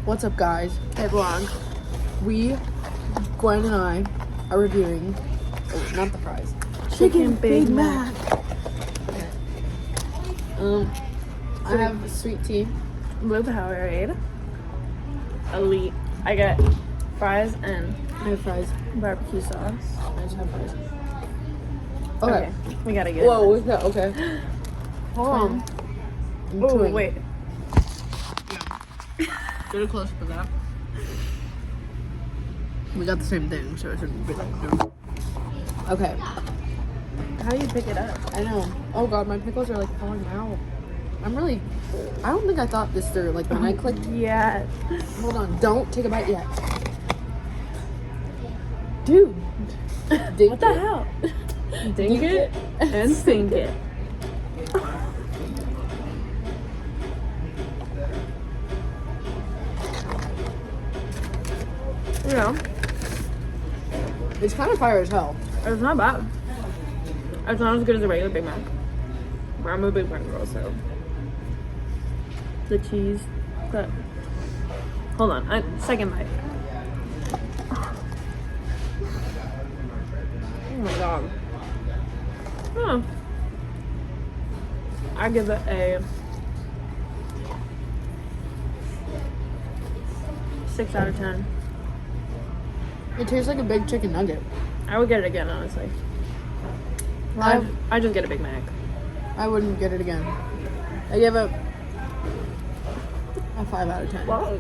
What's up, guys? Hey, vlog. Gwen and I are reviewing, not the fries. Chicken Big Mac. Okay. I have sweet tea. With Powerade. Elite. I get fries and I have fries. barbecue sauce. I just have fries. Okay. We gotta get Whoa, it. what's that? Okay. Hold on. I'm Oh, chewing. wait. Get a close up of that. We got the same thing, so it shouldn't be like different. Okay. How do you pick it up? I know. Oh god, my pickles are like falling out. I don't think I thought this through. Like when I clicked. Yeah. Hold on. Don't take a bite yet. Dude. Dink What the it. hell? Dink Dink it and sink it. You know, It's kind of fire as hell. it's not bad. It's not as good as a regular Big Mac. But I'm a Big Mac girl, so. The cheese. But. Hold on. Second bite. Oh my god. Huh. I give it a 6 out of 10. It tastes like a big chicken nugget. I would get it again, honestly. I just get a Big Mac. I wouldn't get it again. I give it a 5 out of 10. Wow.